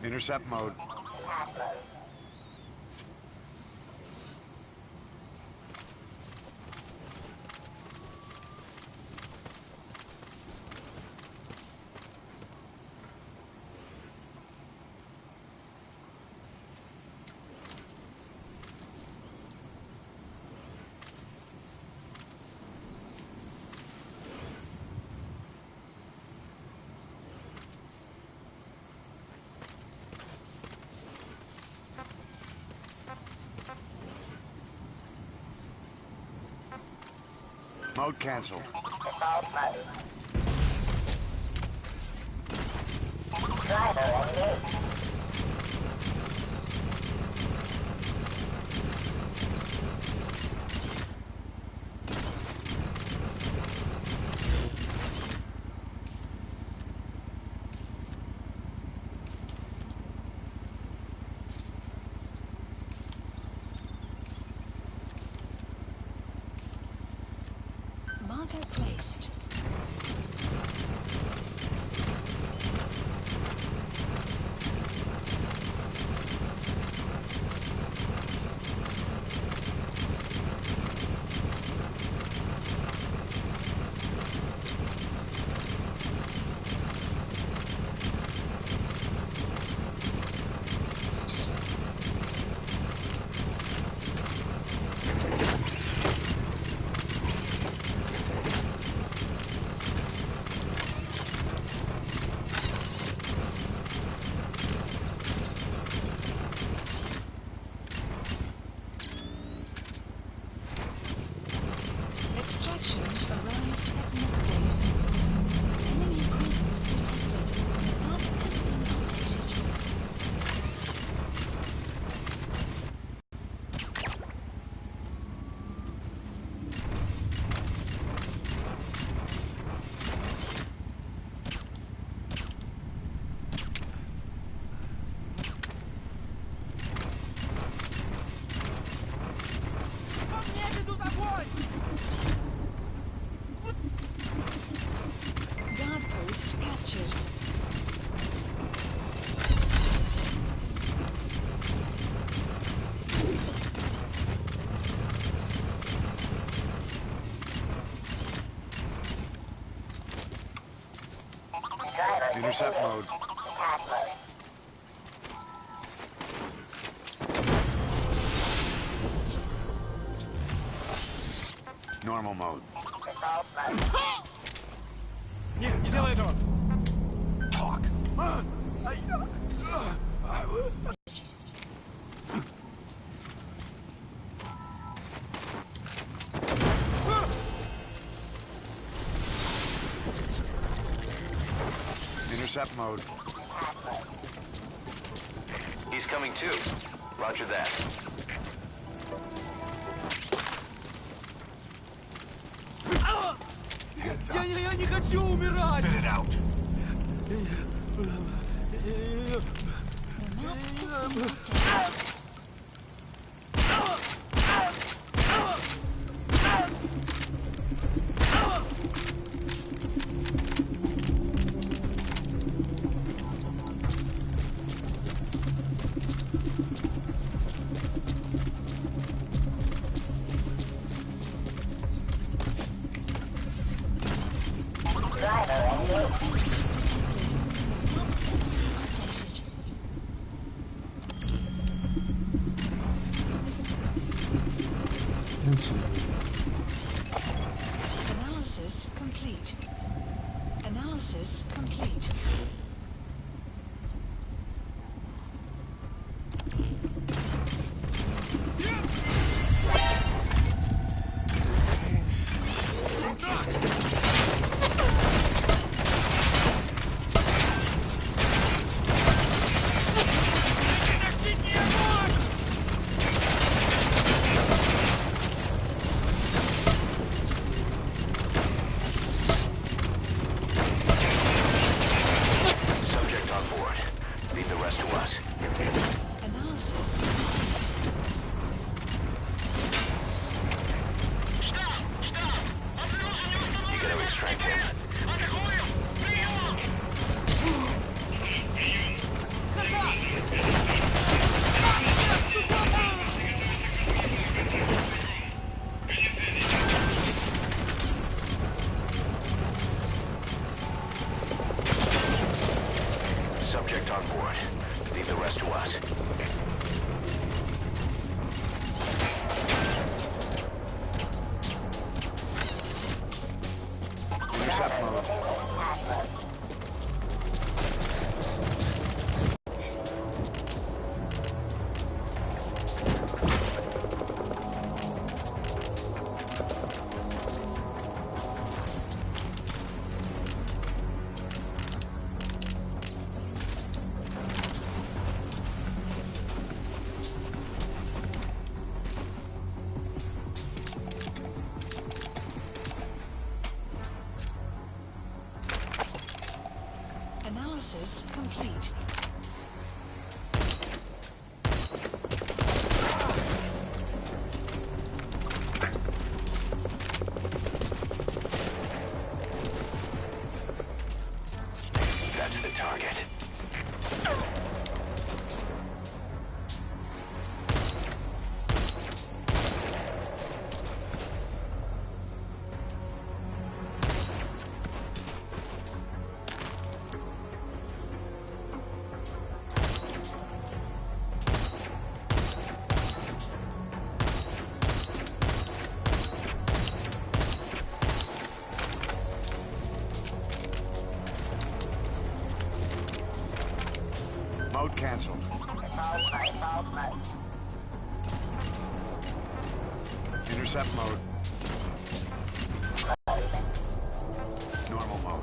Intercept mode. Mode canceled. Driver engaged. Marker placed. Intercept mode. Normal mode. Нет, не делай этого! Talk. Intercept mode. He's coming too. Roger that. Я не хочу умирать! Spit it out. The map has been updated. Analysis complete. Analysis complete. distract him. Subject on board. Leave the rest to us. Intercept mode. Analysis complete. That's the target. Mode canceled. Intercept mode. Normal mode.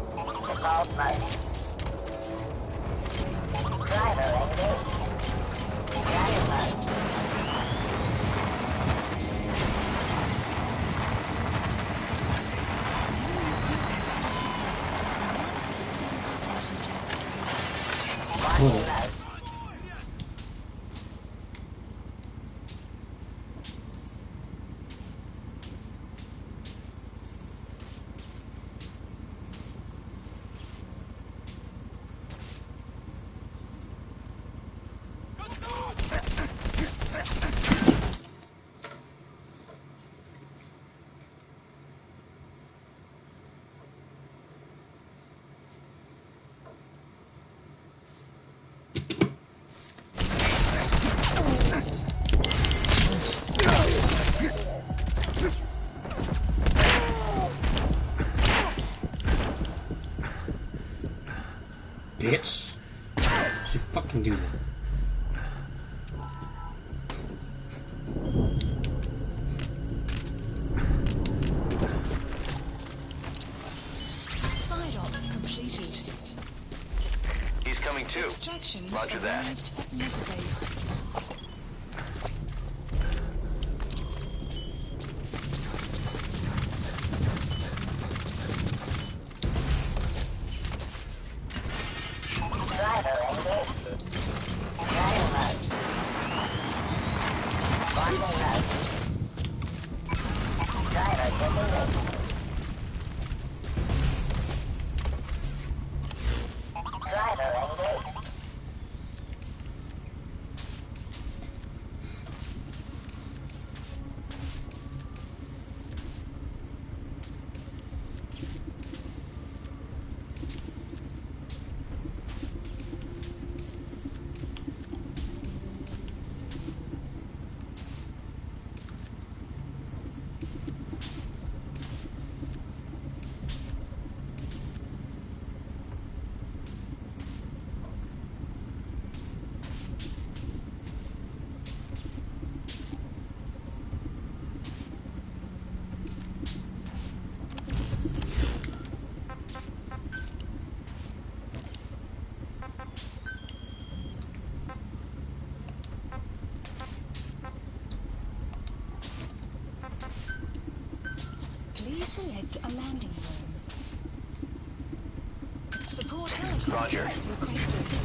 Bitch. She fucking do that. Side op completed. He's coming too. Extraction Roger that. arrived at Mgsv. Please select a landing zone. Support helicopter Roger. requested.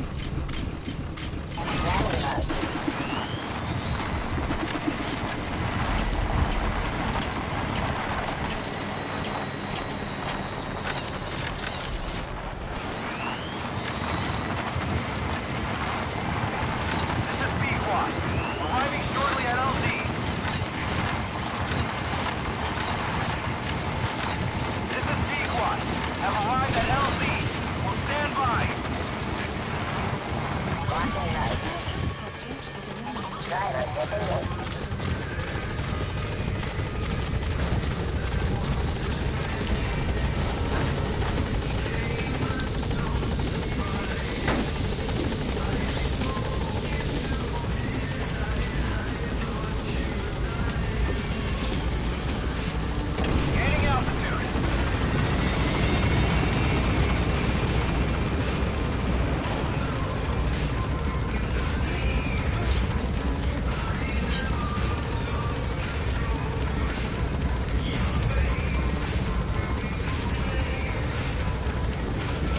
Gaining altitude.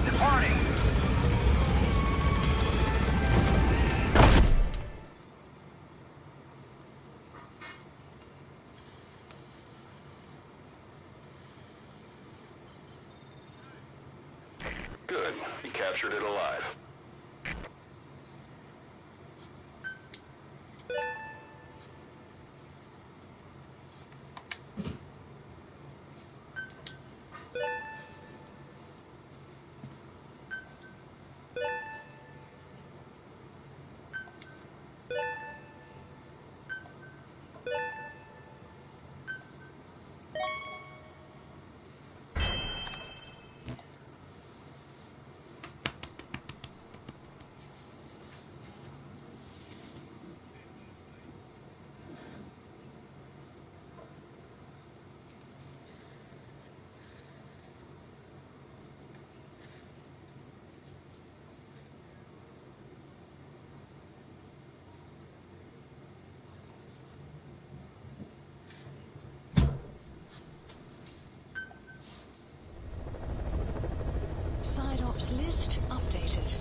Departing. Good. He captured it alive. Side ops list updated.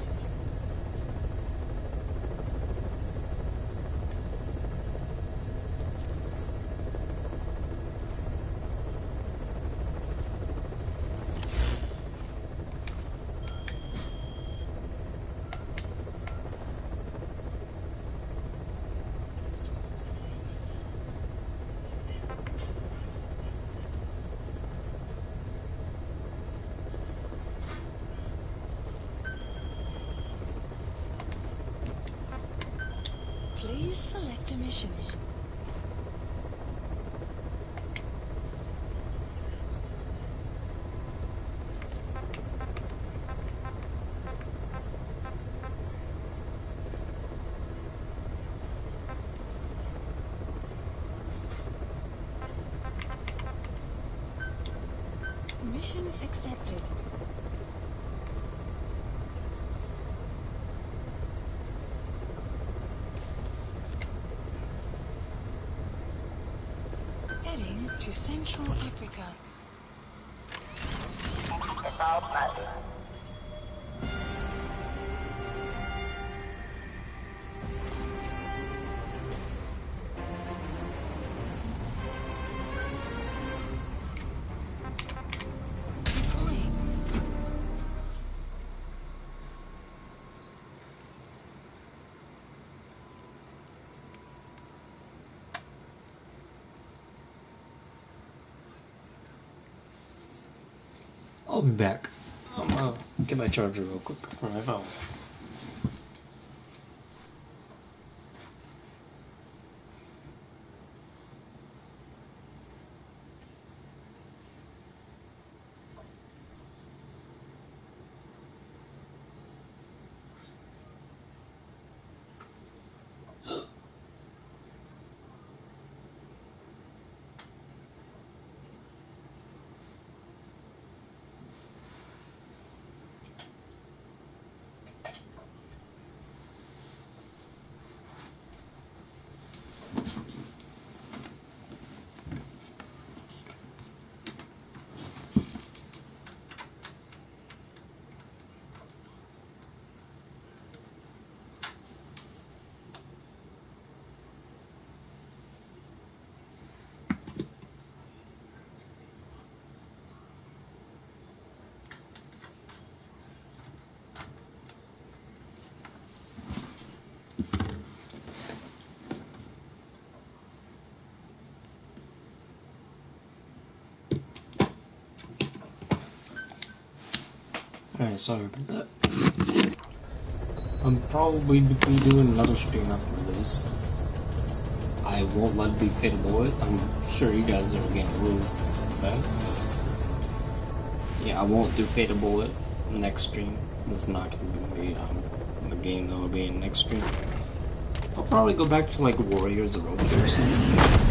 Please select a mission. Mission accepted. Heading to Central Africa. Default mode. Deploying. I'll be back. I'm gonna get my charger real quick from my phone. Alright, sorry about that. I'm probably be doing another stream after this. I won't let it be fatal bullet. I'm sure you guys are getting the rules of that. Yeah, I won't do fatal bullet next stream. It's not gonna be the game that will be in next stream. I'll probably go back to like Warriors of Road or something.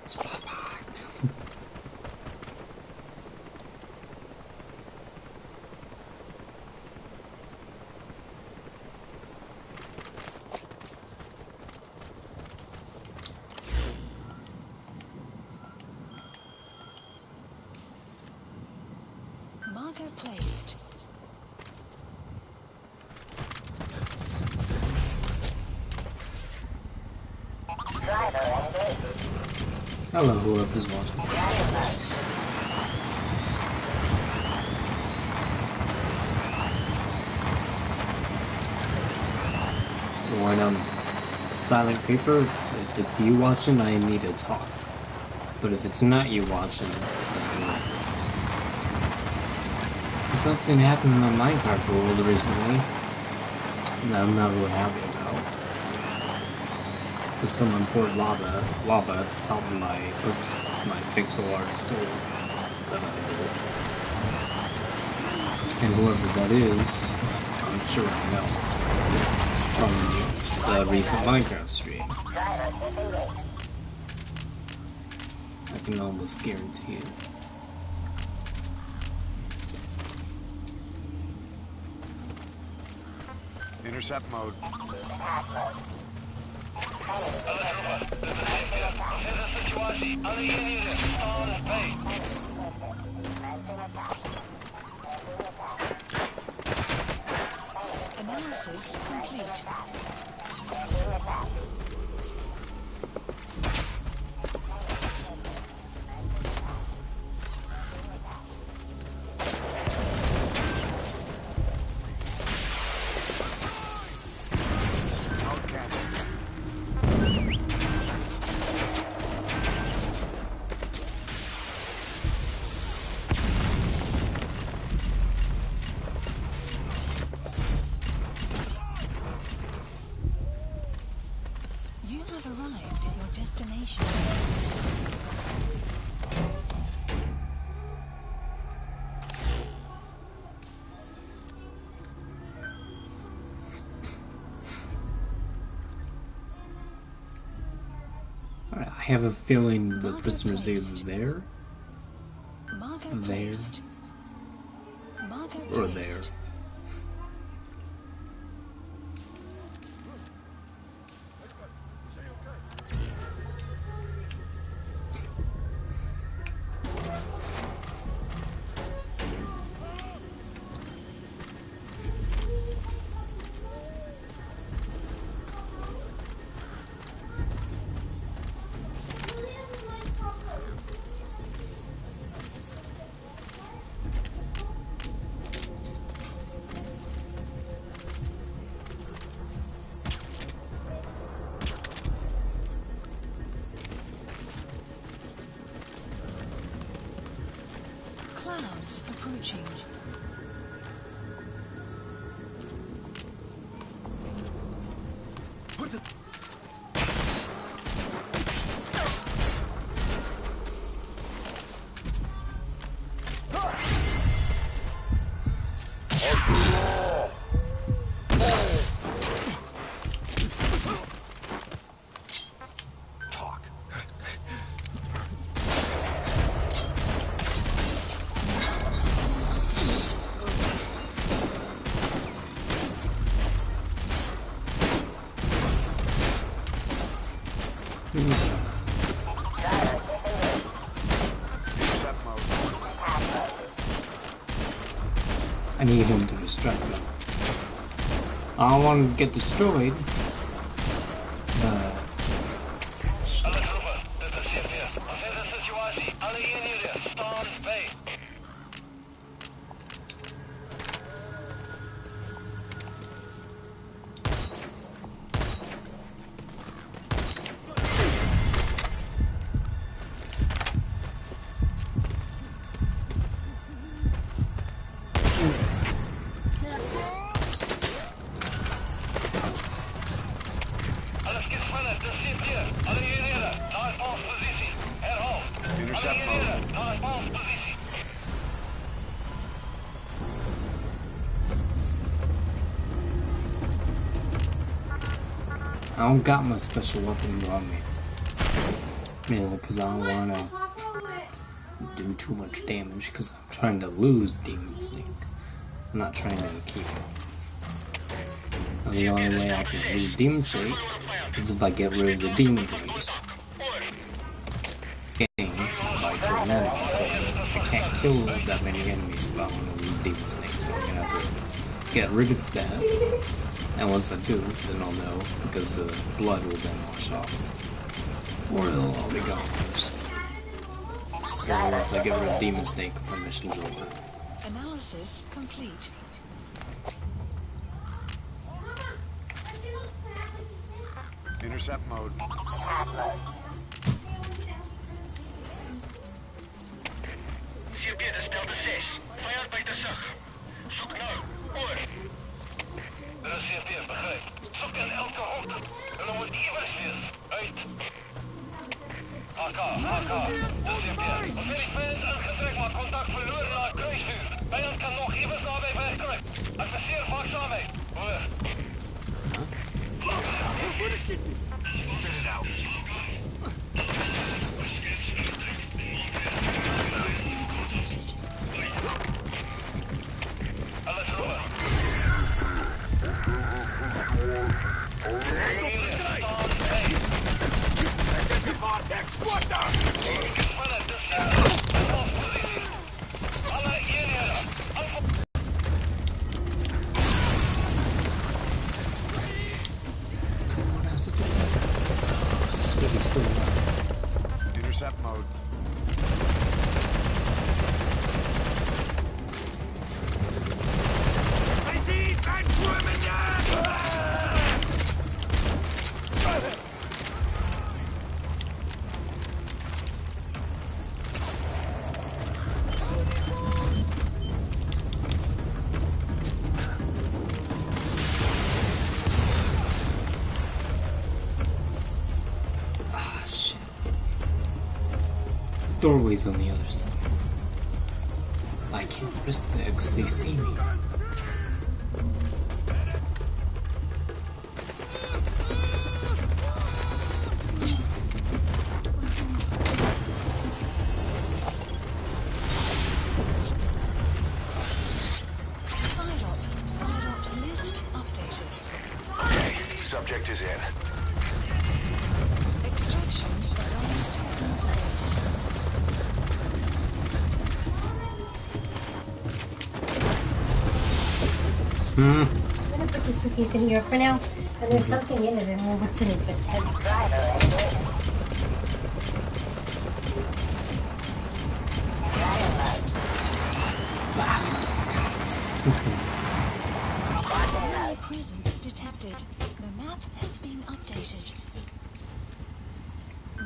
It's perfect. Marker placed. Driver engaged. Hello, whoever's watching. When I'm silent paper, if it's you watching, I need to talk. But if it's not you watching, something happened in my Minecraft world recently that I'm not really happy about. There's some import lava at the top of my pixel art store that I built. And whoever that is, I'm sure I know from the recent Minecraft stream. I can almost guarantee it. Intercept mode. Analysis complete. Mode cancel. You have arrived at your destination. I have a feeling the prisoner's either there, Marker there, placed. Marker or placed. there. Clouds approaching. Talk. Intercept mode. I need him to distract them. I don't want him to get destroyed. Alle troepen, dit is CP. Assess de situatie. Alle eenheden, staan bij. Alles geht sneller, dit is CP. Alle eenheden, naar basispositie. Herhaal. Intercept Alle mode. eenheden, naar basispositie. I don't got my special weapons on me. Mainly because I don't want to do too much damage because I'm trying to lose Demon Snake. I'm not trying to keep him. And the only way I can lose Demon Snake is if I get rid of the Demon Rays. Game by killing enemies, so I can't kill that many enemies if I want to lose Demon Snake, so I'm gonna have to get rid of that. And once I do, then I'll know, because the blood will then wash off. Or it'll all be gone first. So once I get rid of Demon Snake, my mission's over. Analysis complete. Intercept mode. CP, dit is Delta 6. Vijand bij de zag. Zoek nou. Oor. Dit is CP, begrijp. Zoek in elke hoogte. En dan moet iewers wees. Uit. AK. Dit is CP. Als er iets vijand aangetrekt, maar contact verloren naar kruisvuur. Vijand kan nog iewers nabij wegkruipen. Adviseer waakzaamheid. Oor. Alle troepen. Alle eenheden. Don't have to do that. It's really slow. Intercept mode. Ah, shit. Doorway's on the other side. I can't risk that because they see me. Psyops list updated. Okay, subject is in. Extraction advanced in place. I'm gonna put the suitcase in here for now, and there's something in it, and we'll what's in it, but it's heavy. Enemy presence detected. The map has been updated.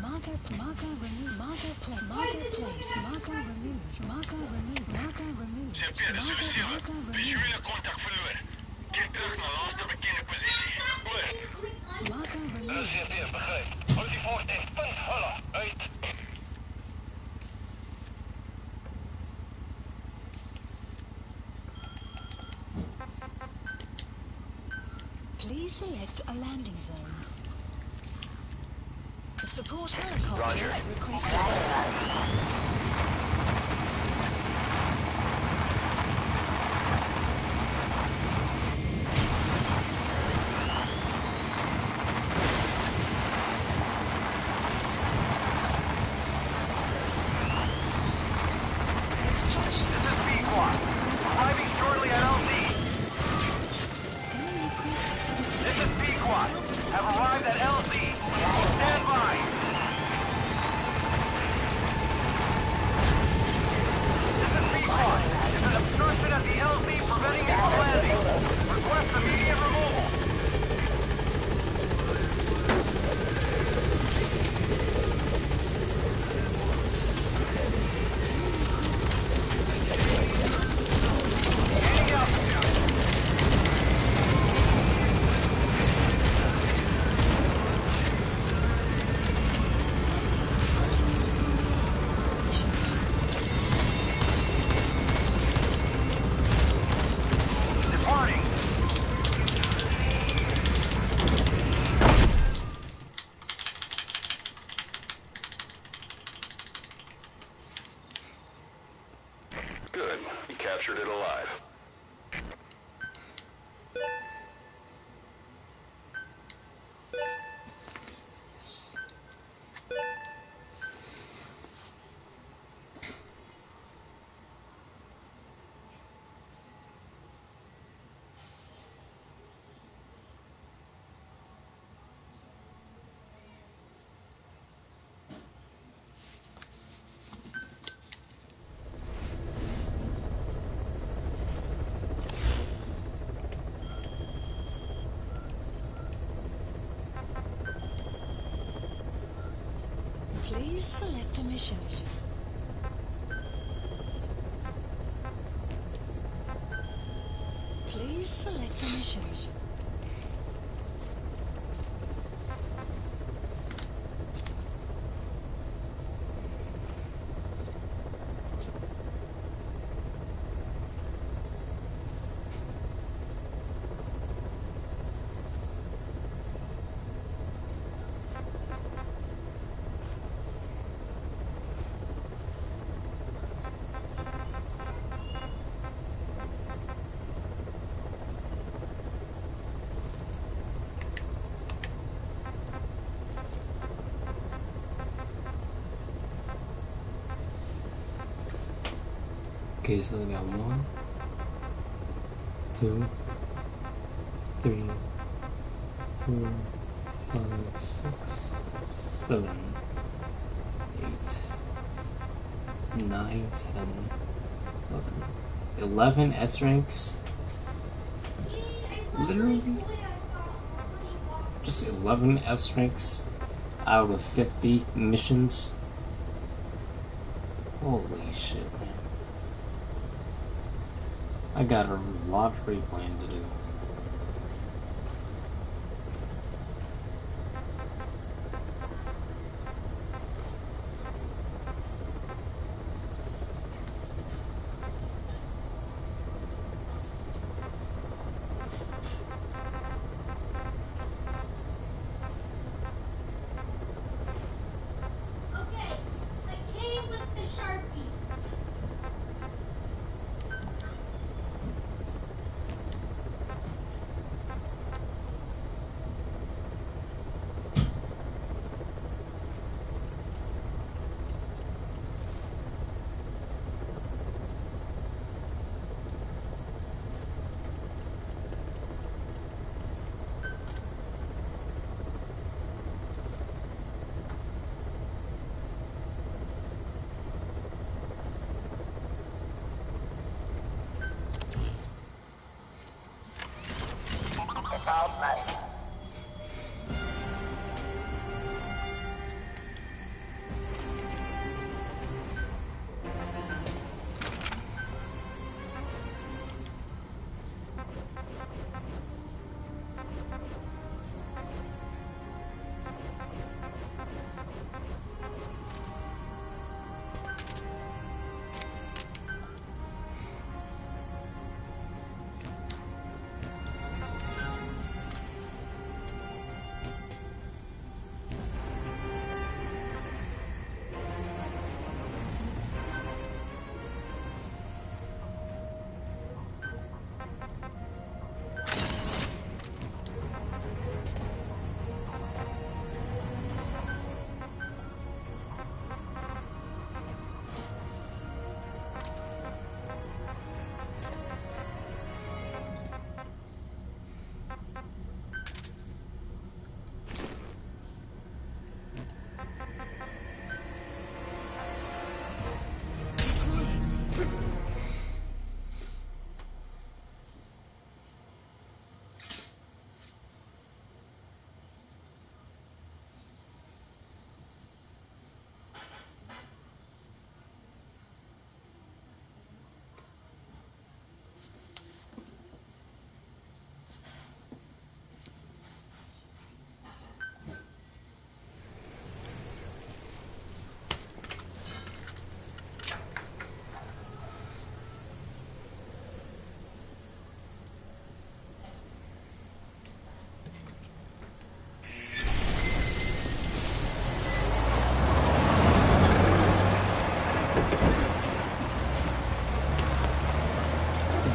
Marker removed. Marker place. Marker removed. Marker removed. Marker removed. CP, dit is Marker 7. removed. Visuele contact verloren. Keer terug naar laatste bekende positie. Oor. Marker Dit is removed. CP, begrijp. Houd die voort in punt, hulla. Uit. Please select a landing zone. Support helicopter Roger. requested. This is Pequod. Arriving shortly at captured it alive. Please select a mission. Please select a mission. Okay, so we got 1, 2, 3, 4, 5, 6, 7, 8, 9, 10, 11 S ranks. Literally, just 11 S ranks out of 50 missions. Holy shit, man. I got a lot of replaying to do.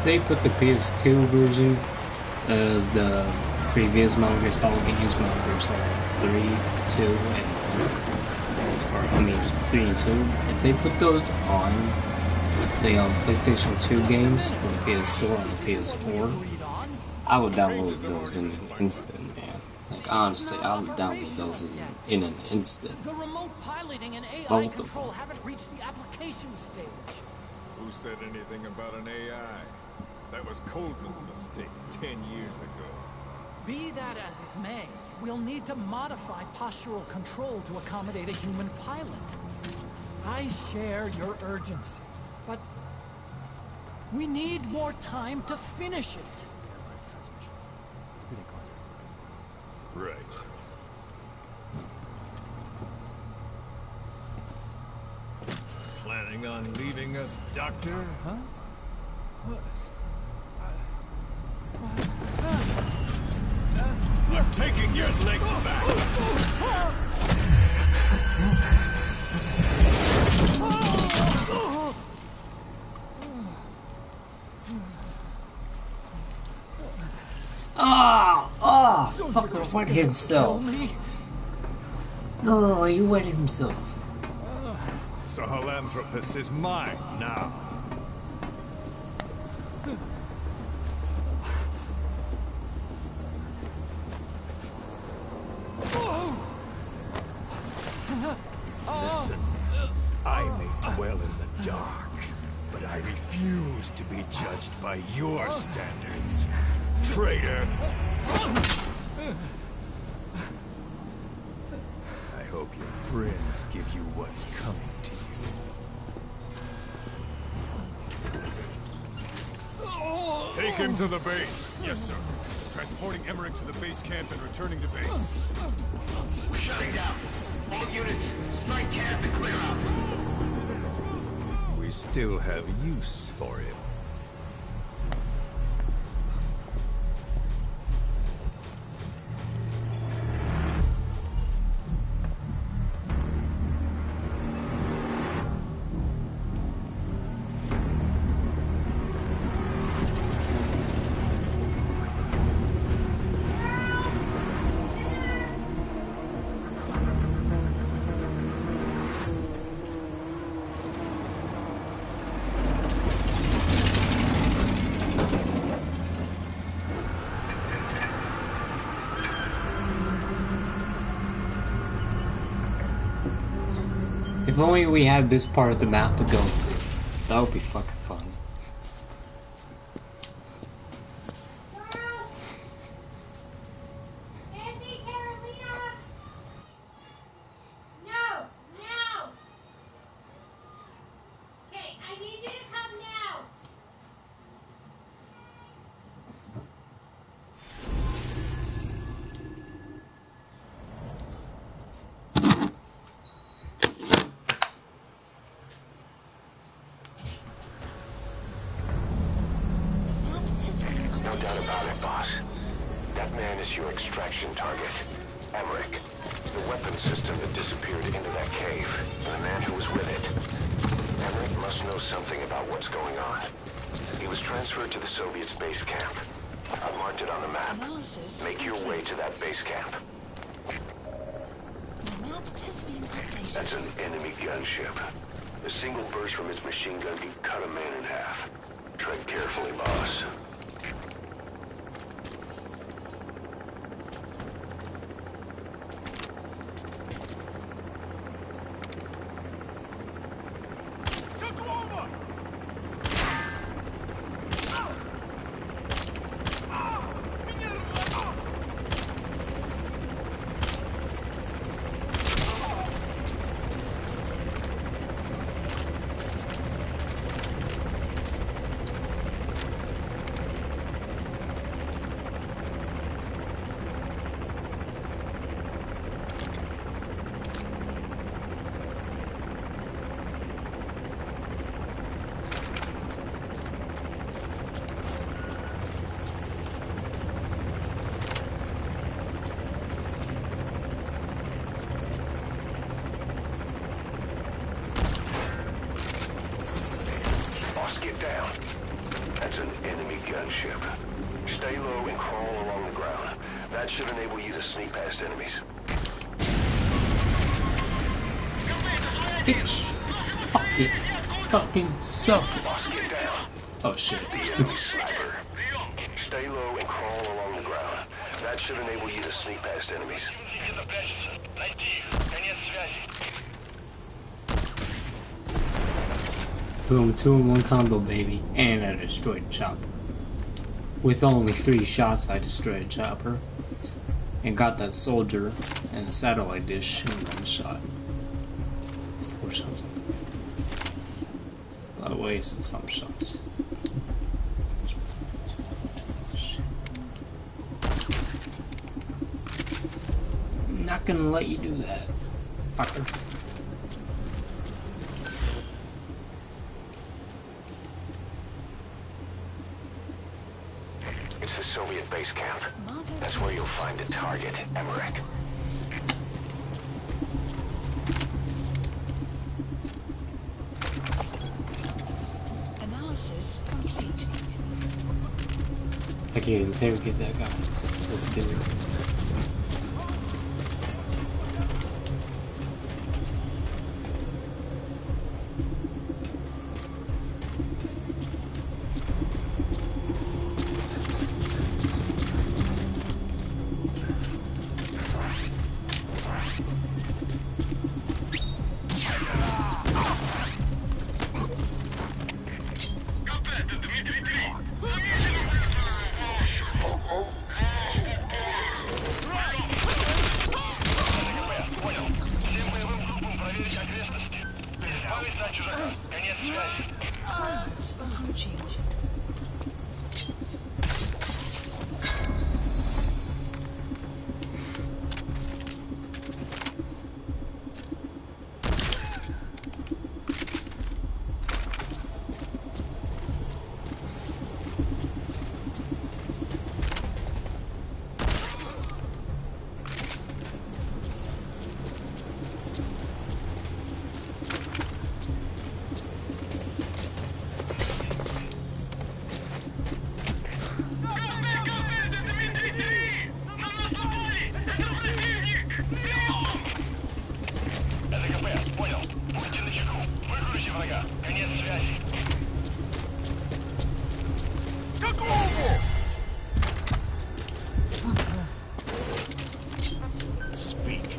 if they put the PS2 version of the previous Manga All Games Manga 3, 2, and 1, or I mean just 3 and 2, if they put those on the PlayStation 2 games from PS4 on the PS4, I would download those in an instant, man. Like honestly, I would download those in an instant. The remote piloting and AI Both of control them. haven't reached the application stage. Who said anything about an AI? That was Coldman's mistake 10 years ago. Be that as it may, we'll need to modify postural control to accommodate a human pilot. I share your urgency, but we need more time to finish it. Right. Planning on leaving us, Doctor? Huh? I'm taking your legs back! Fucker wet himself. Oh, he wet himself. Sahelanthropus is mine now. Listen, I may dwell in the dark, but I refuse to be judged by your standards, traitor. I hope your friends give you what's coming to you. Take him to the base. Yes, sir. Transporting Emmerich to the base camp and returning to base. We're shutting down. All units, strike camp and clear out. We still have use for him. If only we had this part of the map to go through. That would be fucking fun. No doubt about it, boss. That man is your extraction target. Emmerich. The weapon system that disappeared into that cave, and the man who was with it. Emmerich must know something about what's going on. He was transferred to the Soviet base camp. I marked it on the map. Analysis Make your way to that base camp. The map has been updated. That's an enemy gunship. A single burst from his machine gun can cut a man in half. Tread carefully, boss. the ship. Stay low and crawl along the ground. That should enable you to sneak past enemies. Bitch! Fuck it. Fucking suck it. Boss, get down. Oh shit. The enemy sniper. Stay low and crawl along the ground. That should enable you to sneak past enemies. Boom, 2-in-1 combo, baby. And I destroyed a chopper. With only 3 shots, I destroyed a chopper. And got that soldier and the satellite dish in 1 shot. 4 shots. A lot of ways and some shots. I'm not gonna let you do that, fucker. It's the Soviet base camp. That's where you'll find the target, Emmerich. Analysis complete. I can't interrogate that guy. So let's get it. Pilots approaching. Speak.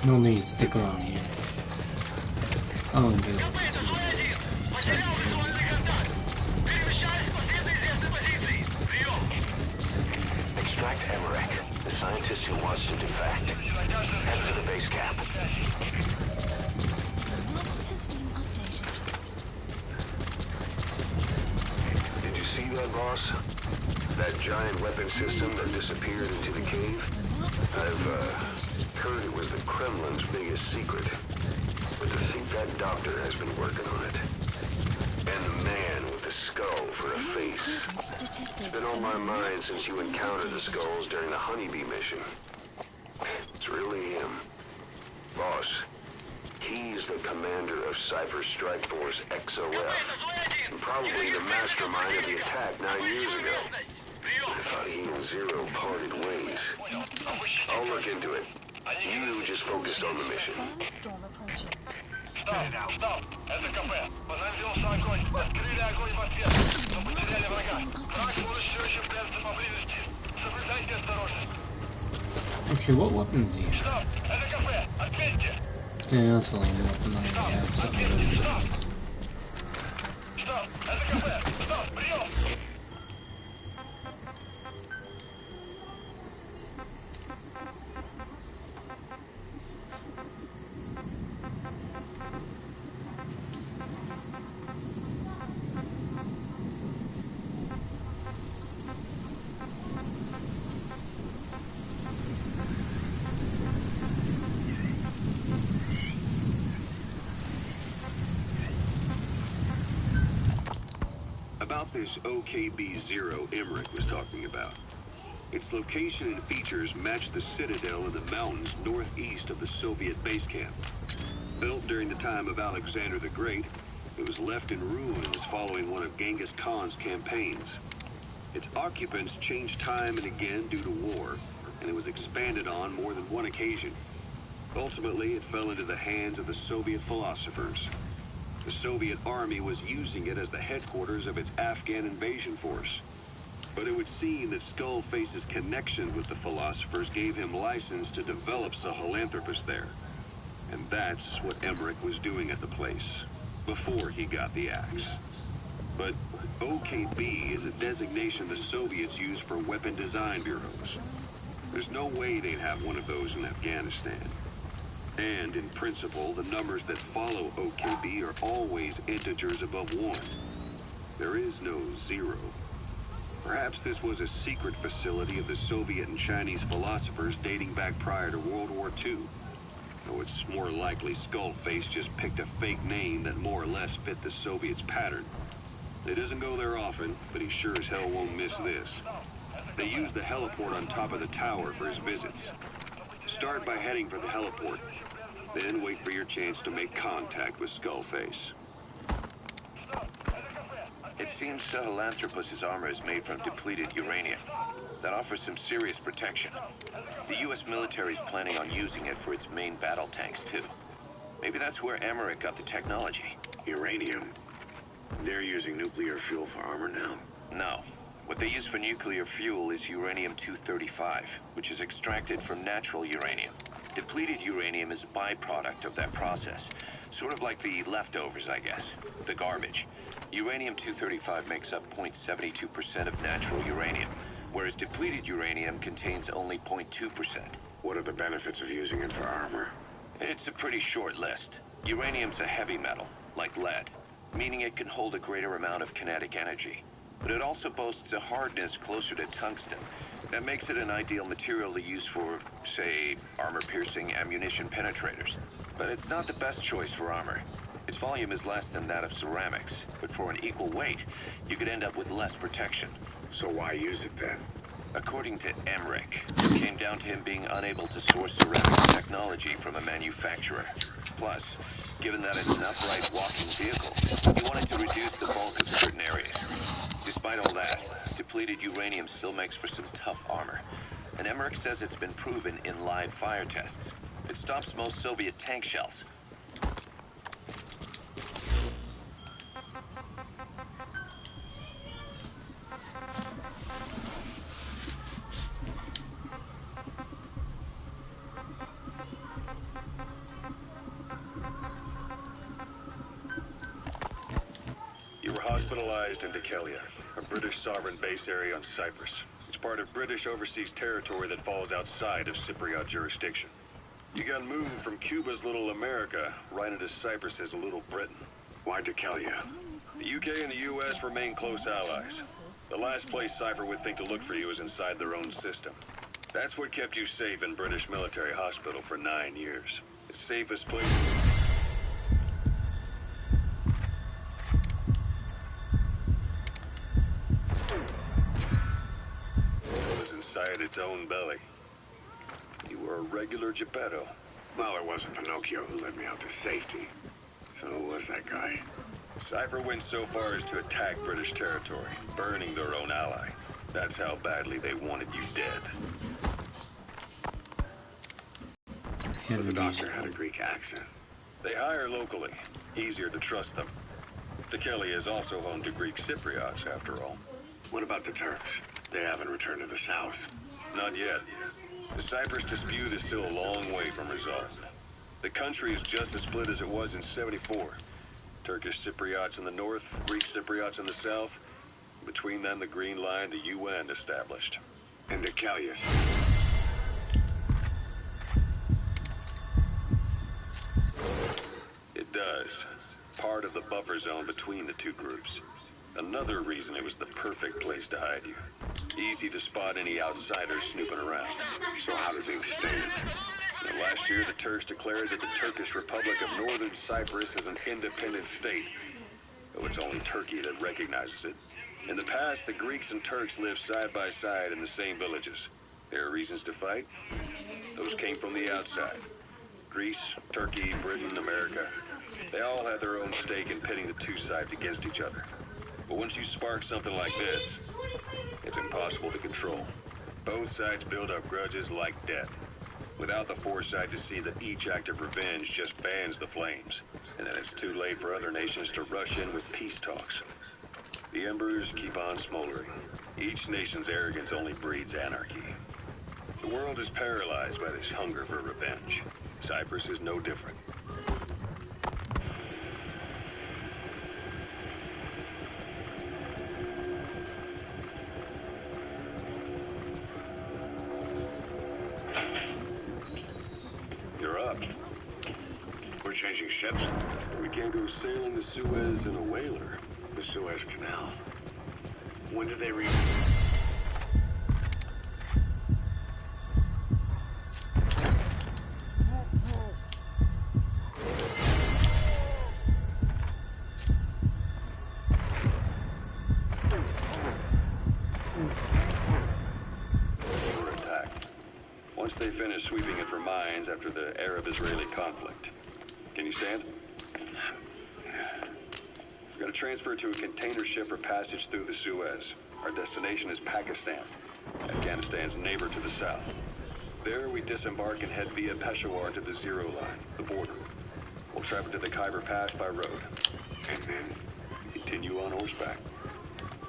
No need to stick around here. I won't be able to turn it Extract Emmerich, the scientist who wants to defect. Head for the base camp. Map has been updated. Did you see that, boss? That giant weapon system that disappeared into the cave? I've heard it was the Kremlin's biggest secret. But to think that doctor has been working on it. And the man with the skull for a face. It's been on my mind since you encountered the skulls during the honeybee mission. It's really him. Boss, he's the commander of Cypher Strike Force XOF. And probably the mastermind of the attack 9 years ago. I thought he and Zero parted ways. I'll look into it. You just focus on the mission. Storm approaching. Spit it out. Стоп! Это КП. Понадеялся огонь. Открыли огонь в ответ. Но потеряли врага. Враг может все еще прятаться поблизости. Соблюдайте осторожность. Actually, what weapon do you have? Стоп! Это КП. Ответьте! Yeah, that's the only weapon I have. Something really good. Стоп! Стоп! Это КП. Стоп! Прием! About this OKB-0 Emmerich was talking about. Its location and features match the citadel in the mountains northeast of the Soviet base camp. Built during the time of Alexander the Great, it was left in ruins following one of Genghis Khan's campaigns. Its occupants changed time and again due to war, and it was expanded on more than one occasion. Ultimately, it fell into the hands of the Soviet philosophers. The Soviet army was using it as the headquarters of its Afghan invasion force. But it would seem that Skullface's connection with the philosophers gave him license to develop Sahelanthropus there. And that's what Emmerich was doing at the place, before he got the axe. But OKB is a designation the Soviets use for weapon design bureaus. There's no way they'd have one of those in Afghanistan. And, in principle, the numbers that follow OKB are always integers above 1. There is no 0. Perhaps this was a secret facility of the Soviet and Chinese philosophers dating back prior to World War II. Though it's more likely Skullface just picked a fake name that more or less fit the Soviets' pattern. He doesn't go there often, but he sure as hell won't miss this. They use the heliport on top of the tower for his visits. Start by heading for the heliport. Then wait for your chance to make contact with Skullface. It seems Sahelanthropus' armor is made from depleted uranium. That offers some serious protection. The U.S. military is planning on using it for its main battle tanks, too. Maybe that's where Emmerich got the technology. Uranium? They're using nuclear fuel for armor now? No. What they use for nuclear fuel is uranium-235, which is extracted from natural uranium. Depleted uranium is a byproduct of that process. Sort of like the leftovers, I guess. The garbage. Uranium-235 makes up 0.72% of natural uranium, whereas depleted uranium contains only 0.2%. What are the benefits of using it for armor? It's a pretty short list. Uranium's a heavy metal, like lead, meaning it can hold a greater amount of kinetic energy. But it also boasts a hardness closer to tungsten. That makes it an ideal material to use for, say, armor-piercing ammunition penetrators. But it's not the best choice for armor. Its volume is less than that of ceramics, but for an equal weight, you could end up with less protection. So why use it then? According to Emmerich, it came down to him being unable to source ceramics technology from a manufacturer. Plus, given that it's an upright walking vehicle, he wanted to reduce the bulk of certain areas. Despite all that, depleted uranium still makes for some tough armor. And Emmerich says it's been proven in live fire tests. It stops most Soviet tank shells. hospitalized in Dikelia, a British sovereign base area on Cyprus. It's part of British overseas territory that falls outside of Cypriot jurisdiction. You got moved from Cuba's Little America right into Cyprus's Little Britain. Why Dikelia? The UK and the US remain close allies. The last place Cypher would think to look for you is inside their own system. That's what kept you safe in British military hospital for 9 years. The safest place was inside its own belly. You were a regular Geppetto. Well, it wasn't Pinocchio who led me out to safety. So who was that guy? Cypher went so far as to attack British territory, burning their own ally. That's how badly they wanted you dead. The doctor had a Greek accent. They hire locally. Easier to trust them. Dikelia is also home to Greek Cypriots, after all. What about the Turks? They haven't returned to the south. Not yet. The Cyprus dispute is still a long way from resolved. The country is just as split as it was in '74. Turkish Cypriots in the north, Greek Cypriots in the south. Between them, the Green Line, the UN established. And Dikelia. It does. Part of the buffer zone between the two groups. Another reason it was the perfect place to hide you. Easy to spot any outsiders snooping around. So how do things stand? Now, last year, the Turks declared that the Turkish Republic of Northern Cyprus is an independent state, though it's only Turkey that recognizes it. In the past, the Greeks and Turks lived side by side in the same villages. There are reasons to fight. Those came from the outside. Greece, Turkey, Britain, America. They all had their own stake in pitting the two sides against each other. But once you spark something like this, it's impossible to control. Both sides build up grudges like death, without the foresight to see that each act of revenge just fans the flames, and then it's too late for other nations to rush in with peace talks. The embers keep on smoldering. Each nation's arrogance only breeds anarchy. The world is paralyzed by this hunger for revenge. Cyprus is no different. You're up. We're changing ships. We can't go sailing the Suez in a whaler. The Suez Canal. When did they reach? We're attacked. Once they finish sweeping it for mines after the Arab-Israeli conflict. Can you stand? We're going to transfer to a container ship for passage through the Suez. Our destination is Pakistan, Afghanistan's neighbor to the south. There, we disembark and head via Peshawar to the Zero Line, the border. We'll travel to the Khyber Pass by road. And then? Continue on horseback.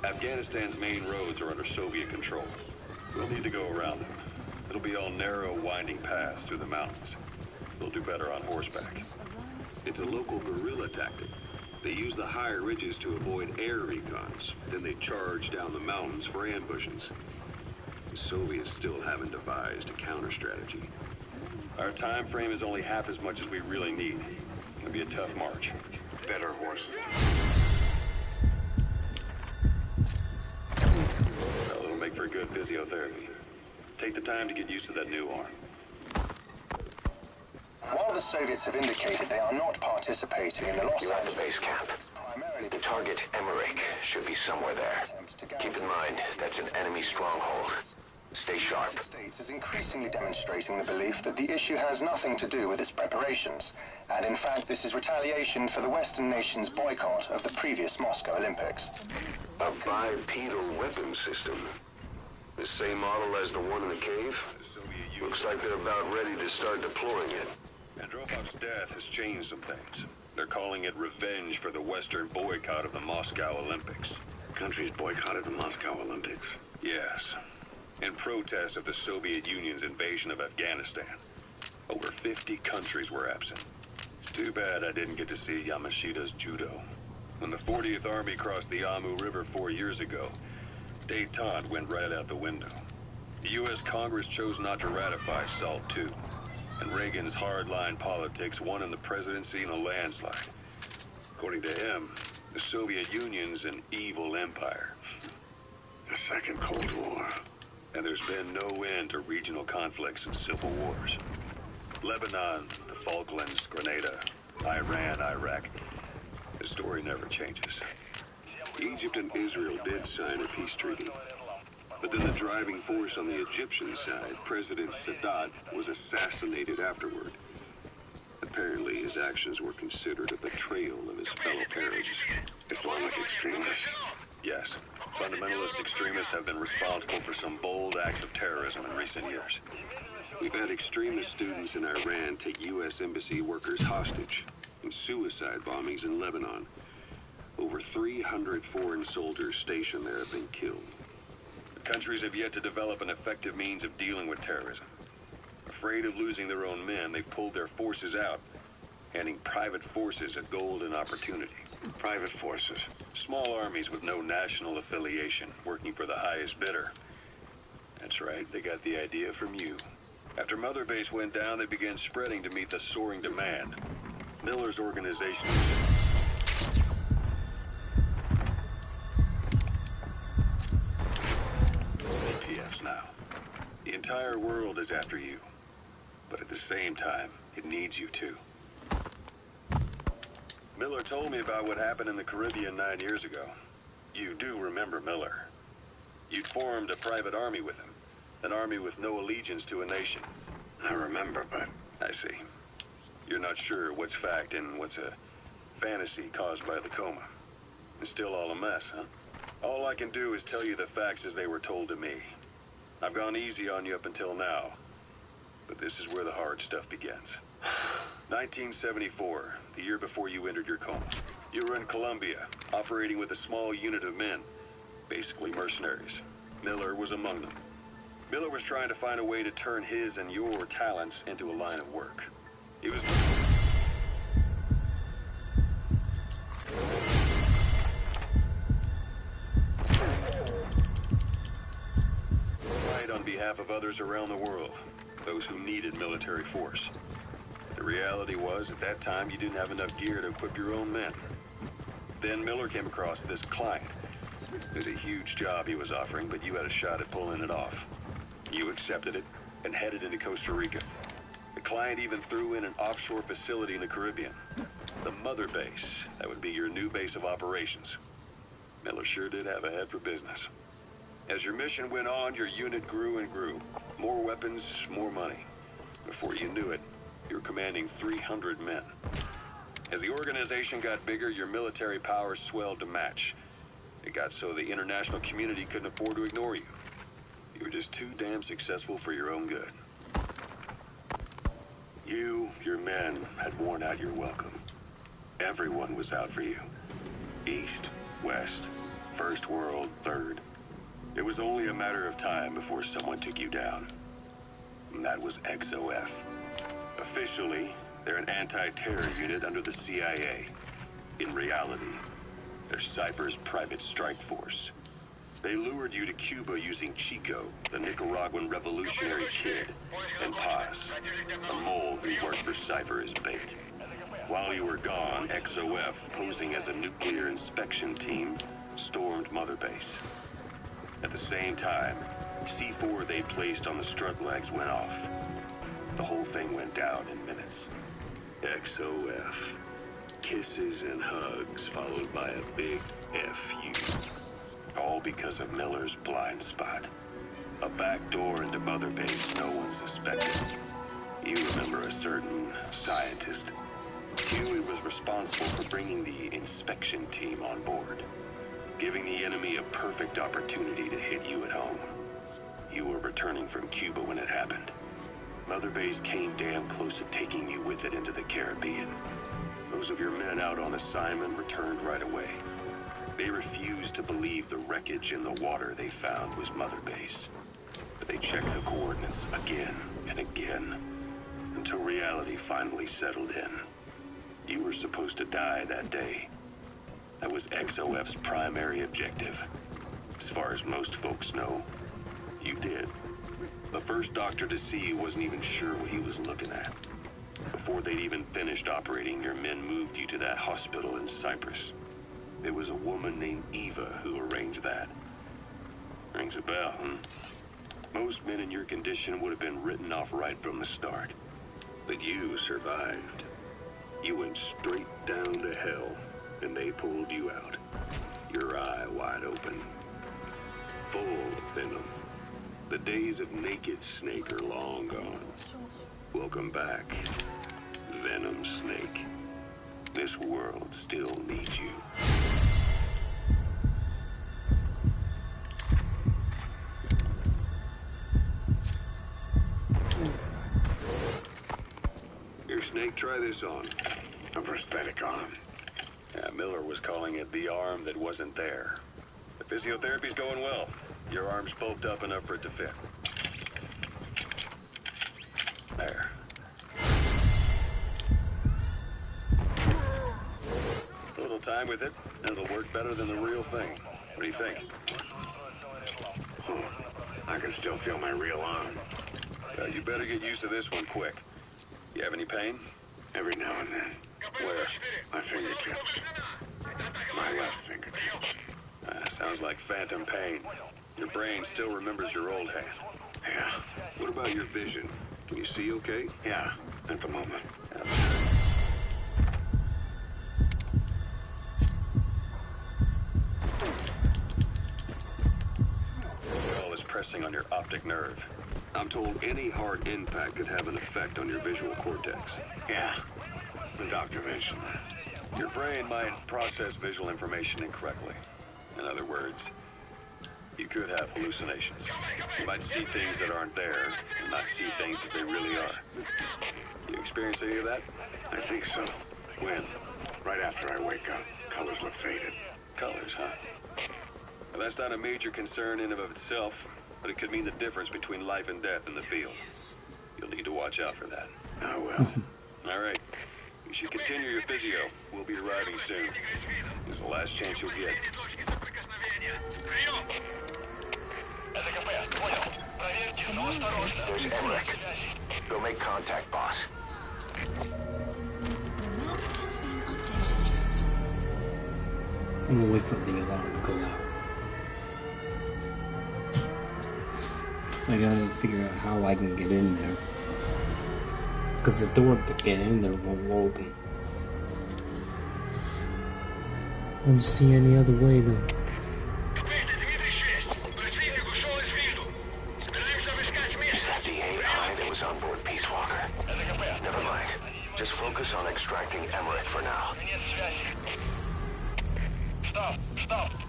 Afghanistan's main roads are under Soviet control. We'll need to go around them. It'll be all narrow, winding paths through the mountains. We'll do better on horseback. It's a local guerrilla tactic. They use the higher ridges to avoid air recons. Then they charge down the mountains for ambushes. The Soviets still haven't devised a counter-strategy. Our time frame is only half as much as we really need. It'll be a tough march. Better horses. Well, it'll make for good physiotherapy. Take the time to get used to that new arm. While the Soviets have indicated they are not participating in the loss You're at the base camp. primarily The target, Emmerich, should be somewhere there. Keep in mind, that's an enemy stronghold. Stay sharp. The States is increasingly demonstrating the belief that the issue has nothing to do with its preparations, and in fact this is retaliation for the Western nations' boycott of the previous Moscow Olympics. A bipedal weapon system. The same model as the one in the cave? Looks like they're about ready to start deploying it. Andropov's death has changed some things. They're calling it revenge for the Western boycott of the Moscow Olympics. Countries boycotted the Moscow Olympics. Yes. In protest of the Soviet Union's invasion of Afghanistan. Over 50 countries were absent. It's too bad I didn't get to see Yamashita's judo. When the 40th Army crossed the Amu River 4 years ago, détente went right out the window. The U.S. Congress chose not to ratify SALT II, and Reagan's hardline politics won in the presidency in a landslide. According to him, the Soviet Union's an evil empire. The Second Cold War. And there's been no end to regional conflicts and civil wars. Lebanon, the Falklands, Grenada, Iran, Iraq. The story never changes. Egypt and Israel did sign a peace treaty. But then the driving force on the Egyptian side, President Sadat, was assassinated afterward. Apparently, his actions were considered a betrayal of his fellow Arabs. Islamic extremists? Yes. Fundamentalist extremists have been responsible for some bold acts of terrorism in recent years. We've had extremist students in Iran take U.S. embassy workers hostage, and suicide bombings in Lebanon. Over 300 foreign soldiers stationed there have been killed. The countries have yet to develop an effective means of dealing with terrorism. Afraid of losing their own men, they've pulled their forces out, handing private forces a golden opportunity. Private forces. Small armies with no national affiliation, working for the highest bidder. That's right, they got the idea from you. After Mother Base went down, they began spreading to meet the soaring demand. Miller's organization APFs now. The entire world is after you. But at the same time, it needs you too. Miller told me about what happened in the Caribbean 9 years ago. You do remember Miller. You'd formed a private army with him. An army with no allegiance to a nation. I remember, but... I see. You're not sure what's fact and what's a fantasy caused by the coma. It's still all a mess, huh? All I can do is tell you the facts as they were told to me. I've gone easy on you up until now. But this is where the hard stuff begins. 1974, the year before you entered your coma. You were in Colombia, operating with a small unit of men, basically mercenaries. Miller was among them. Miller was trying to find a way to turn his and your talents into a line of work. He was... fight on behalf of others around the world, those who needed military force. The reality was, at that time, you didn't have enough gear to equip your own men. Then Miller came across this client. It was a huge job he was offering, but you had a shot at pulling it off. You accepted it and headed into Costa Rica. The client even threw in an offshore facility in the Caribbean. The Mother Base. That would be your new base of operations. Miller sure did have a head for business. As your mission went on, your unit grew and grew. More weapons, more money. Before you knew it, you were commanding 300 men. As the organization got bigger, your military powers swelled to match. It got so the international community couldn't afford to ignore you. You were just too damn successful for your own good. You, your men, had worn out your welcome. Everyone was out for you. East, West, First World, Third. It was only a matter of time before someone took you down. And that was XOF. Officially, they're an anti-terror unit under the CIA. In reality, they're Cypher's private strike force. They lured you to Cuba using Chico, the Nicaraguan revolutionary kid, and Paz, a mole who worked for Cypher as bait. While you were gone, XOF, posing as a nuclear inspection team, stormed Mother Base. At the same time, C4 they placed on the strut legs went off. The whole thing went down in minutes. XOF. Kisses and hugs, followed by a big F you. All because of Miller's blind spot. A back door into Mother Base no one suspected. You remember a certain scientist. Huey was responsible for bringing the inspection team on board, giving the enemy a perfect opportunity to hit you at home. You were returning from Cuba when it happened. Mother Base came damn close to taking you with it into the Caribbean. Those of your men out on assignment returned right away. They refused to believe the wreckage in the water they found was Mother Base. But they checked the coordinates again and again, until reality finally settled in. You were supposed to die that day. That was XOF's primary objective. As far as most folks know, you did. The first doctor to see you wasn't even sure what he was looking at. Before they'd even finished operating, your men moved you to that hospital in Cyprus. It was a woman named Eva who arranged that. Rings a bell, huh? Most men in your condition would have been written off right from the start. But you survived. You went straight down to hell, and they pulled you out. Your eye wide open. Full of venom. The days of naked Snake are long gone. Welcome back, Venom Snake. This world still needs you. Here, Snake, try this on. A prosthetic arm. Yeah, Miller was calling it the arm that wasn't there. The physiotherapy's going well. Your arm's bulked up enough for it to fit. There. A little time with it, and it'll work better than the real thing. What do you think? I can still feel my real arm. You better get used to this one quick. You have any pain? Every now and then. Where? My fingertips. My left fingertips. Sounds like phantom pain. Your brain still remembers your old hand. Yeah. What about your vision? Can you see okay? Yeah, at the moment. All is pressing on your optic nerve. I'm told any hard impact could have an effect on your visual cortex. Yeah, the doctor mentioned that. Your brain might process visual information incorrectly. In other words, you could have hallucinations. You might see things that aren't there, and not see things as they really are. You experience any of that? I think so. When? Right after I wake up. Colors look faded. Colors, huh? Well, that's not a major concern in and of itself, but it could mean the difference between life and death in the field. You'll need to watch out for that. I will. All right. You should continue your physio. We'll be arriving soon. This is the last chance you'll get. There's Emmerich. Go make contact, boss. The map has been updated. I'm gonna wait for the alarm to go out. I gotta figure out how I can get in there. Because the door to get in there won't open. I don't see any other way though. Is that the AI that was on board Peace Walker? Never mind. Just focus on extracting Emmerich for now. Стоп!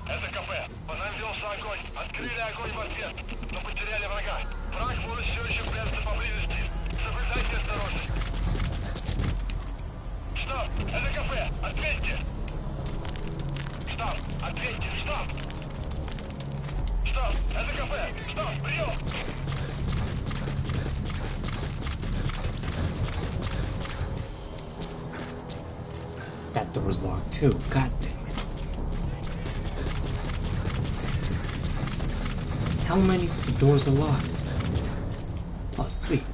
Это кафе. По нам велся огонь. Открыли огонь в ответ, но потеряли врага. Враг может все еще прятаться поблизости. Соблюдайте осторожность. Стоп! Это кафе! Ответьте! Стоп! Ответьте! Стоп! Стоп! Это кафе! Стоп! Прием! That door's locked too. God damn it. How many of the doors are locked? Oh, sweet.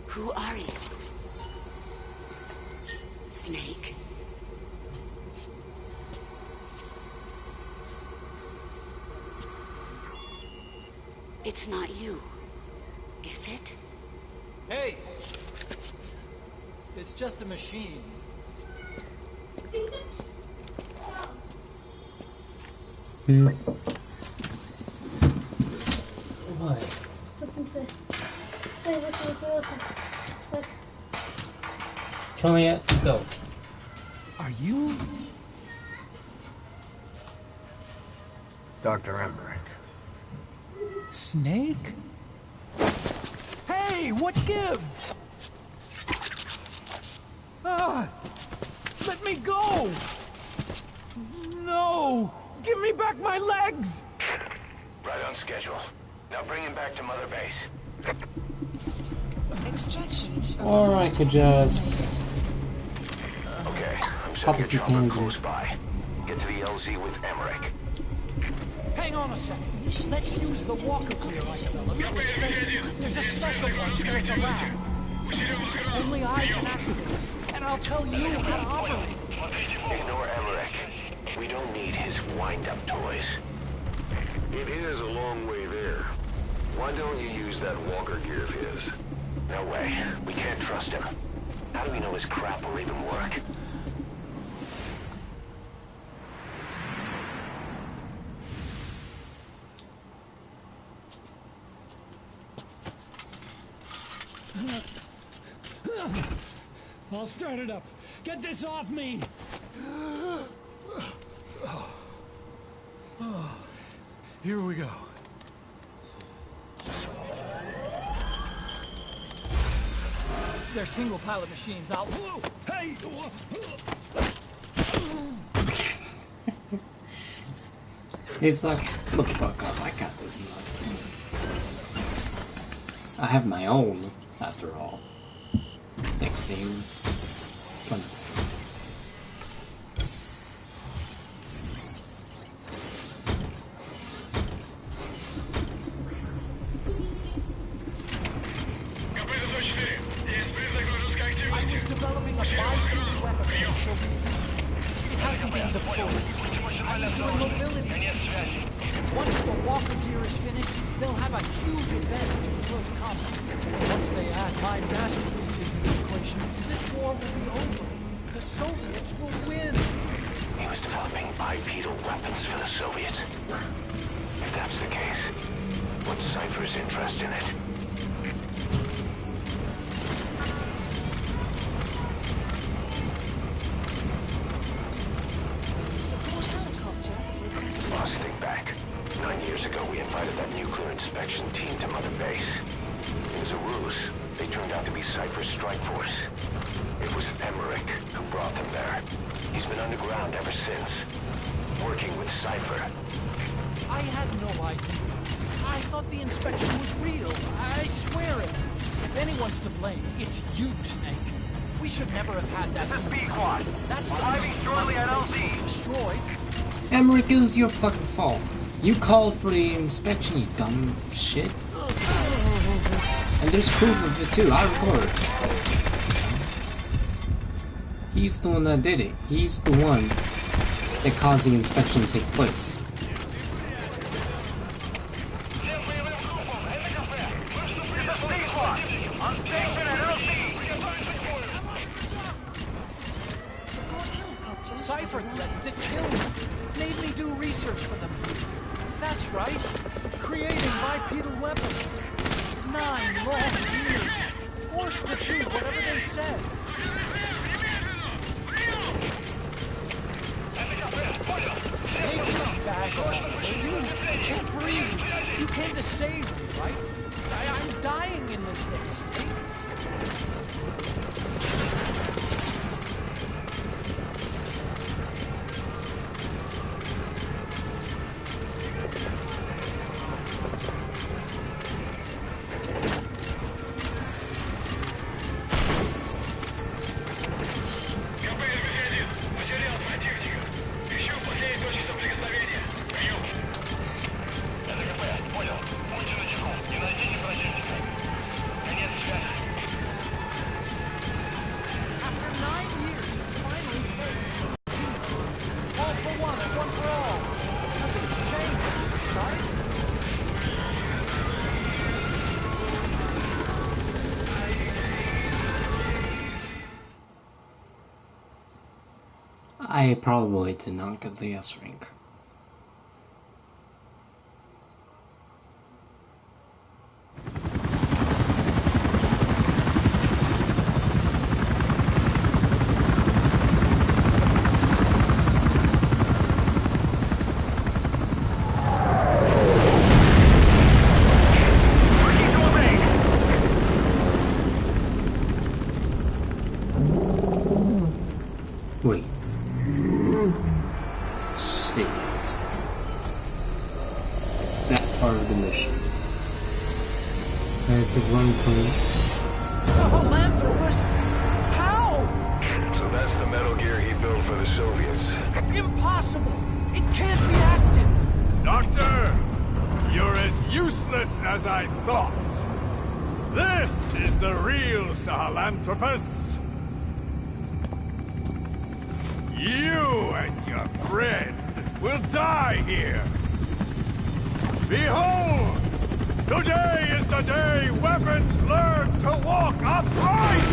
Who are you? Snake? It's not you, is it? Hey! It's just a machine. What? Listen to this. Hey, listen. Look. Juliet, go. Are you... Dr. Emmerich. Snake? Hey, what gives? Ah! Let me go! No! Give me back my legs! Right on schedule. Now bring him back to Mother Base. Extraction. Or I could just Okay, I'm pop setting a a few chopper cans close in. by. Get to the LZ with Emmerich. Hang on a second. Let's use the walker gear I developed to escape. There's a special one here at the lab. Only I can activate it, and I'll tell you how to operate it. Ignore Emmerich. We don't need his wind-up toys. It is a long way there. Why don't you use that walker gear of his? No way. We can't trust him. How do we know his crap will even work? I'll start it up. Get this off me! Here we go. They're single pilot machines. I'll... Hey! It's like, look fuck up, I got this motherfucker. I have my own, after all. Next scene. I was developing a bipedal weapon for the Soviet Union. It hasn't been deployed. I was doing mobility testing. Once the walker gear is finished, they'll have a huge advantage in close combat. And once they add my masterpiece into the equation, this war will be over. The Soviets will win. He was developing bipedal weapons for the Soviets. If that's the case, what's Cypher's interest in it? Support helicopter requested. Boss, think back. 9 years ago, we invited that nuclear inspection team to Mother Base. It was a ruse. They turned out to be Cypher's strike force. It was Emmerich who brought them there. He's been underground ever since, working with Cypher. I had no idea. I thought the inspection was real. I swear it. If anyone's to blame, it's you, Snake. We should never have had that. This is B-Quad. That's Arriving shortly at LZ. Destroyed. Emmerich, it was your fucking fault. You called for the inspection, you dumb shit. And there's proof of it too, I recorded. He's the one that did it. He's the one that caused the inspection to take place. Cypher threatened to kill me. Made me do research for them. That's right. Creating bipedal weapons. 9 long years. Forced to do whatever they said. Take me back, will you? I can't breathe. You came to save me, right? I'm dying in this thing, Snake. I probably did not get the S rank. Wait. Shit. It's that part of the mission. I have to run from it. Sahelanthropus? How? So that's the Metal Gear he built for the Soviets. Impossible! It can't be active! Doctor! You're as useless as I thought. This is the real Sahelanthropus. You and your friend will die here. Behold! Today is the day weapons learn to walk upright!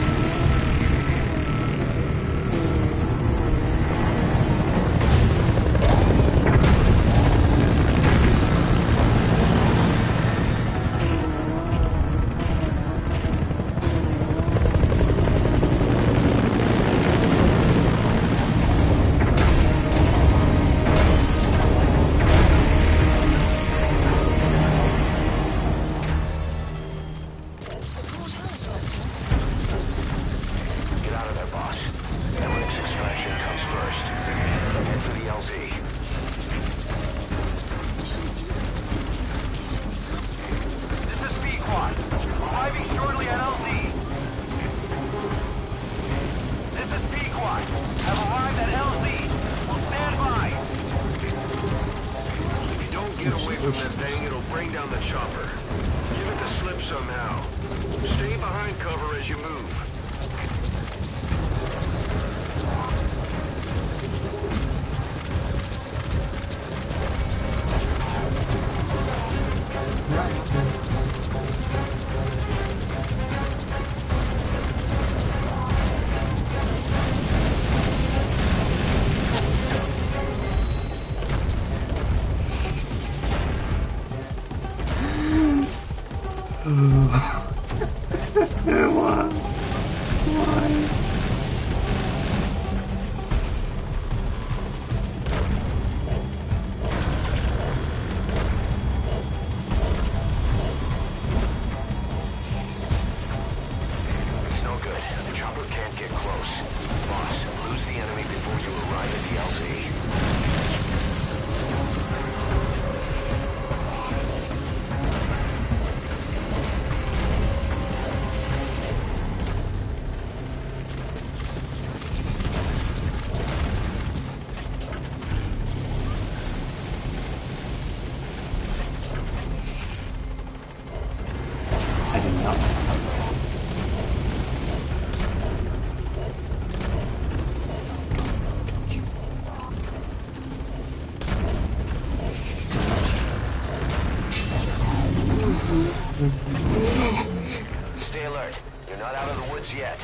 Stay alert. You're not out of the woods yet.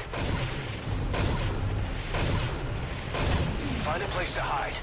Find a place to hide.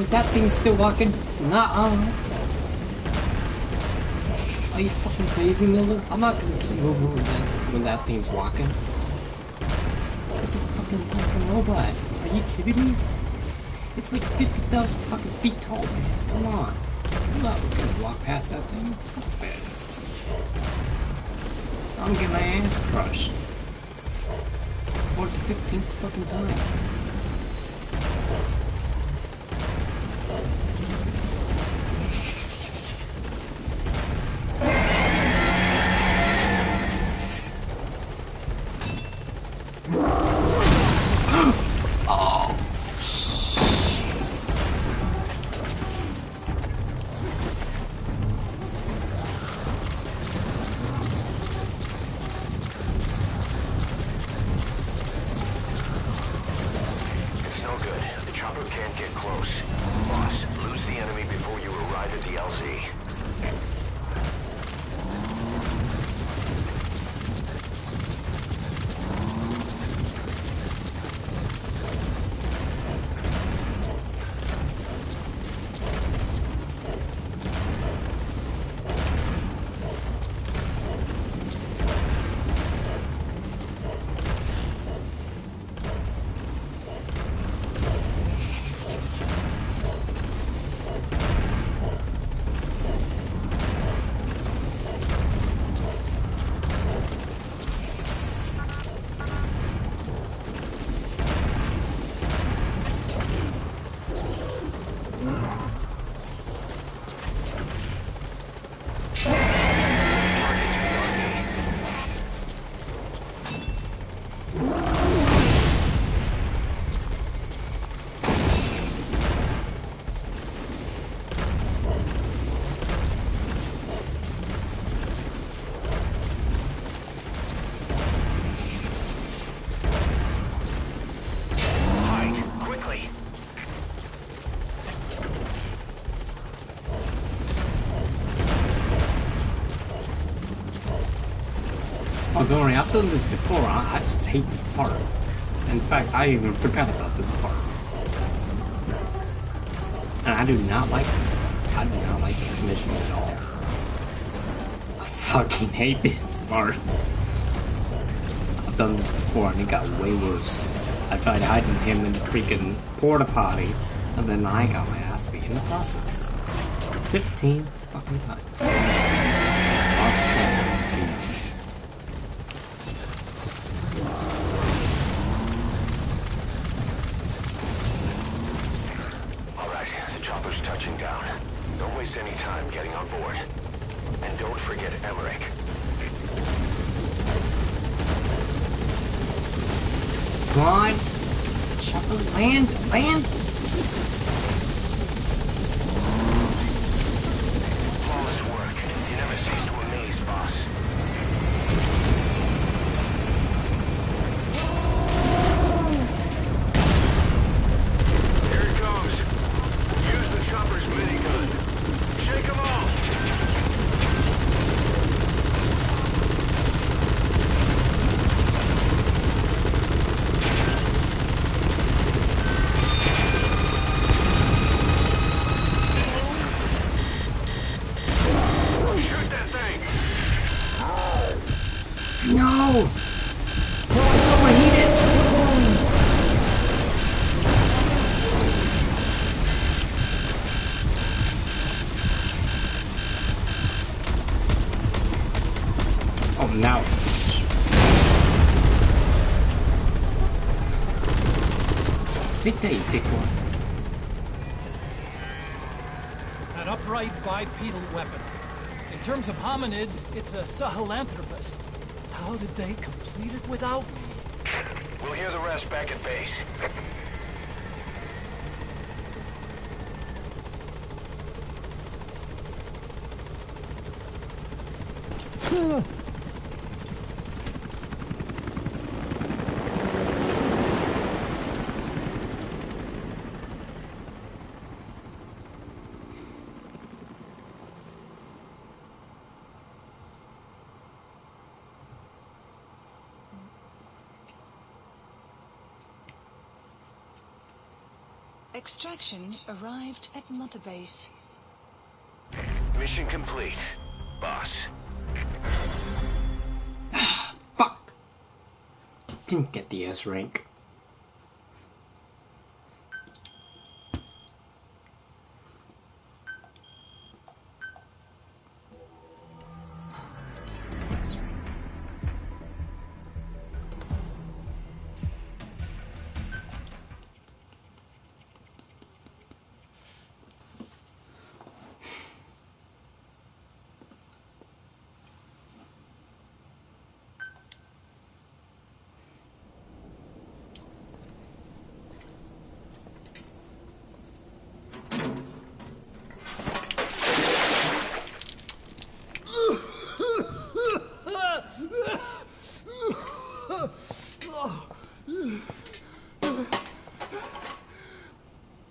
That thing's still walking? Nuh-uh. Are you fucking crazy, Miller? I'm not gonna keep moving when that thing's walking. It's a fucking robot. Are you kidding me? It's like 50,000 fucking feet tall, man. Come on. I'm not gonna walk past that thing. Fuck that. I'm gonna get my ass crushed. For the 15th fucking time. Oh, don't worry, I've done this before. I just hate this part. In fact, I even forgot about this part. And I do not like this part. I do not like this mission at all. I fucking hate this part. I've done this before and it got way worse. I tried hiding him in the freaking porta potty, and then I got my ass beat in the process. 15 fucking times. Lost track of humans. Alright, the chopper's touching down. Don't waste any time getting on board. And don't forget Emmerich. Come on! Chopper, land! Land! Flawless work. You never cease to amaze, boss. Here it comes. Use the chopper's minigun. Shake them off! No! No, it's overheated! Oh, now. Take that, you dickwad. An upright bipedal weapon. In terms of hominids, it's a sahelanthropus. How did they complete it without me? We'll hear the rest back at base. Extraction arrived at Mother Base. Mission complete, boss. Fuck! Didn't get the S rank.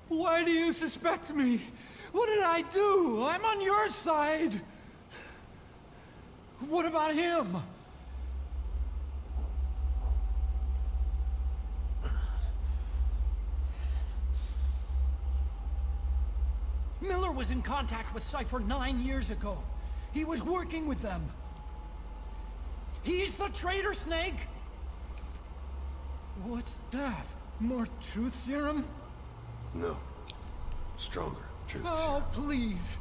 Why do you suspect me? What did I do? I'm on your side. What about him? Miller was in contact with Cypher 9 years ago. He was working with them. He's the traitor, Snake! What's that? More truth serum? No. Stronger truth Oh, serum. please.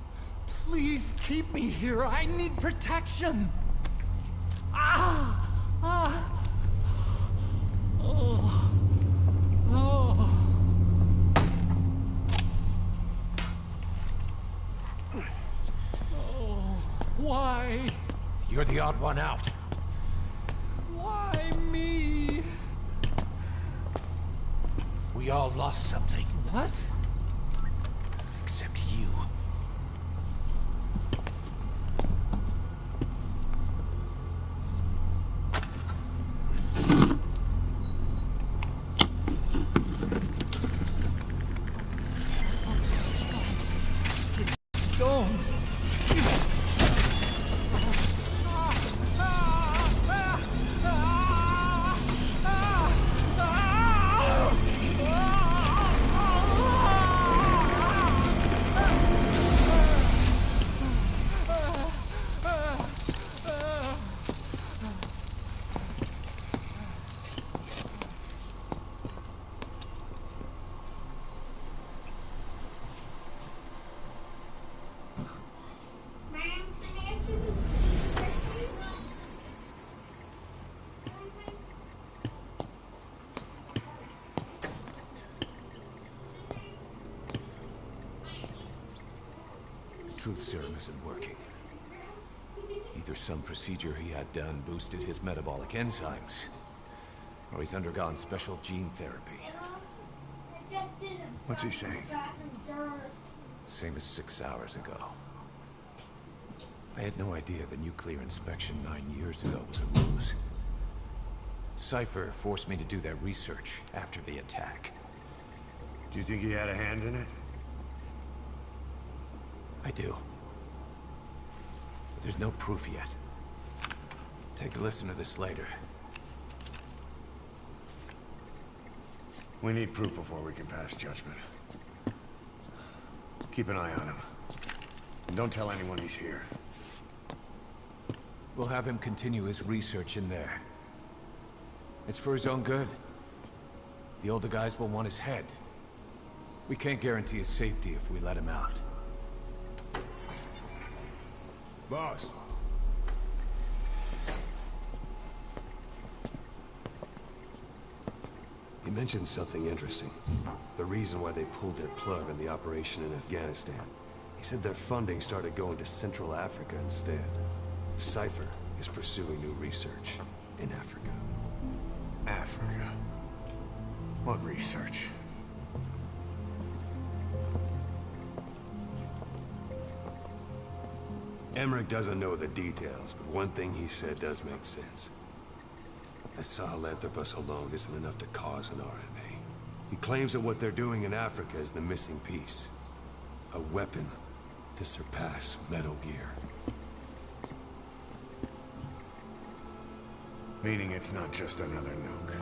Please keep me here. I need protection. Ah! Ah! Oh. Oh. Oh. Why? You're the odd one out. Why me? We all lost something. What? Except you. Don't. truth serum isn't working. Either some procedure he had done boosted his metabolic enzymes, or he's undergone special gene therapy. What's he saying? Same as 6 hours ago. I had no idea the nuclear inspection 9 years ago was a ruse. Cypher forced me to do that research after the attack. Do you think he had a hand in it? I do. But there's no proof yet. Take a listen to this later. We need proof before we can pass judgment. Keep an eye on him. And don't tell anyone he's here. We'll have him continue his research in there. It's for his own good. The older guys will want his head. We can't guarantee his safety if we let him out. Boss. He mentioned something interesting. The reason why they pulled their plug on the operation in Afghanistan. He said their funding started going to Central Africa instead. Cypher is pursuing new research in Africa. Africa? What research? Emmerich doesn't know the details, but one thing he said does make sense. The Sahelanthropus alone isn't enough to cause an RMA. He claims that what they're doing in Africa is the missing piece. A weapon to surpass Metal Gear. Meaning it's not just another nuke.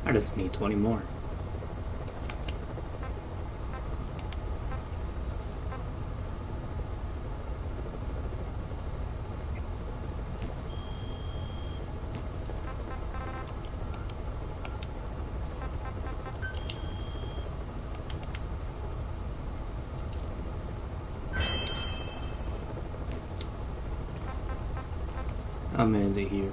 I just need 20 more. I'm into here.